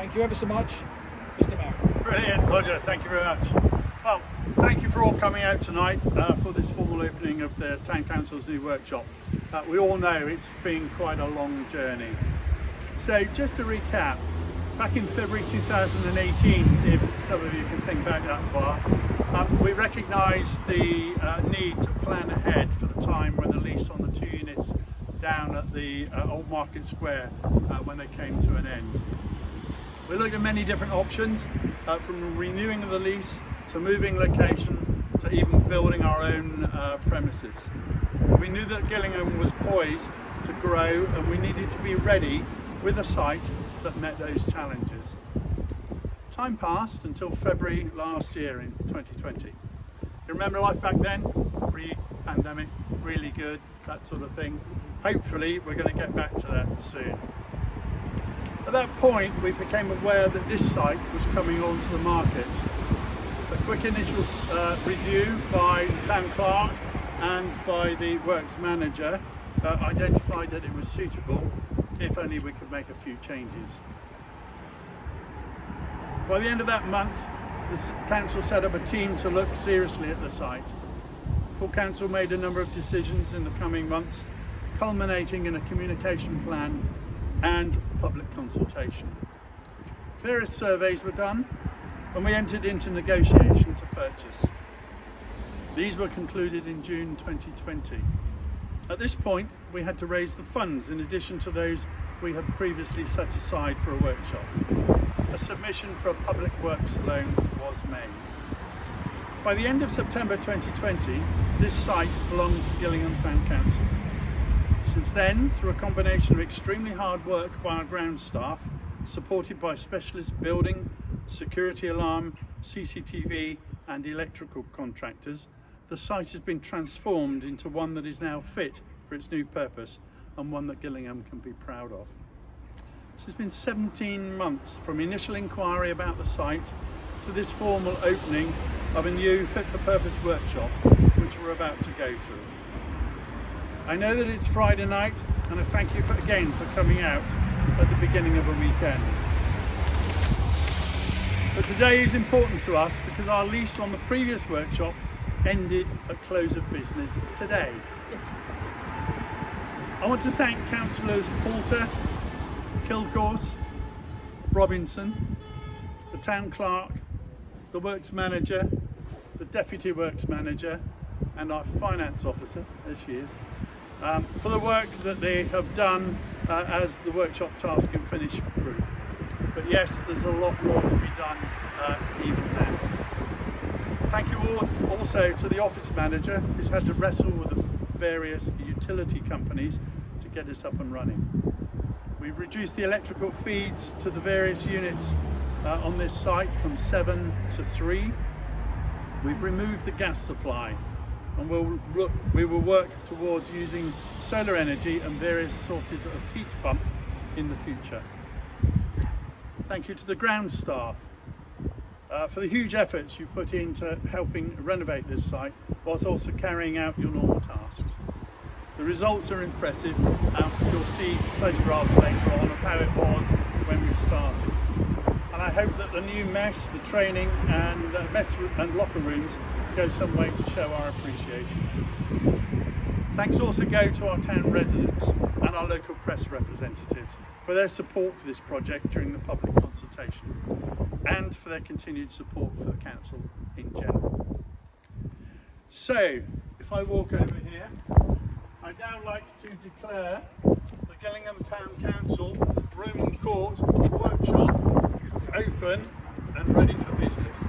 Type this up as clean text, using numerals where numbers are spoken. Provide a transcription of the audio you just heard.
Thank you ever so much, Mr. Mayor. Brilliant, Roger, thank you very much. Well, thank you for all coming out tonight for this formal opening of the Town Council's new workshop. We all know it's been quite a long journey. So just to recap, back in February 2018, if some of you can think back that far, we recognised the need to plan ahead for the time when the lease on the 2 units down at the Old Market Square, when they came to an end. We looked at many different options, from renewing the lease to moving location to even building our own premises. We knew that Gillingham was poised to grow and we needed to be ready with a site that met those challenges. Time passed until February last year in 2020. You remember life back then? Pre-pandemic, really good, that sort of thing. Hopefully we're going to get back to that soon. At that point we became aware that this site was coming onto the market. A quick initial review by the town clerk and by the works manager identified that it was suitable if only we could make a few changes. By the end of that month, the council set up a team to look seriously at the site. Full council made a number of decisions in the coming months, culminating in a communication plan and public consultation. Various surveys were done and we entered into negotiation to purchase. These were concluded in June 2020. At this point, we had to raise the funds in addition to those we had previously set aside for a workshop. A submission for a public works loan was made. By the end of September 2020, this site belonged to Gillingham Town Council. Since then, through a combination of extremely hard work by our ground staff, supported by specialist building, security alarm, CCTV and electrical contractors, the site has been transformed into one that is now fit for its new purpose and one that Gillingham can be proud of. So it's been 17 months from initial inquiry about the site to this formal opening of a new fit-for-purpose workshop, which we're about to go through. I know that it's Friday night and I thank you again for coming out at the beginning of a weekend. But today is important to us because our lease on the previous workshop ended at close of business today. I want to thank Councillors Poulter, Kilcourse, Robinson, the Town Clerk, the Works Manager, the Deputy Works Manager and our Finance Officer, there she is, for the work that they have done as the workshop task and finish group. But yes, there's a lot more to be done even now. Thank you all also to the office manager who's had to wrestle with the various utility companies to get us up and running. We've reduced the electrical feeds to the various units on this site from 7 to 3. We've removed the gas supply and we will work towards using solar energy and various sources of heat pump in the future. Thank you to the ground staff for the huge efforts you put into helping renovate this site whilst also carrying out your normal tasks. The results are impressive and you'll see photographs later on of how it was when we started. And I hope that the new mess, the training and locker rooms go some way to show our appreciation. Thanks also go to our town residents and our local press representatives for their support for this project during the public consultation and for their continued support for the council in general. So, if I walk over here, I'd now like to declare the Gillingham Town Council Room and Court workshop open and ready for business.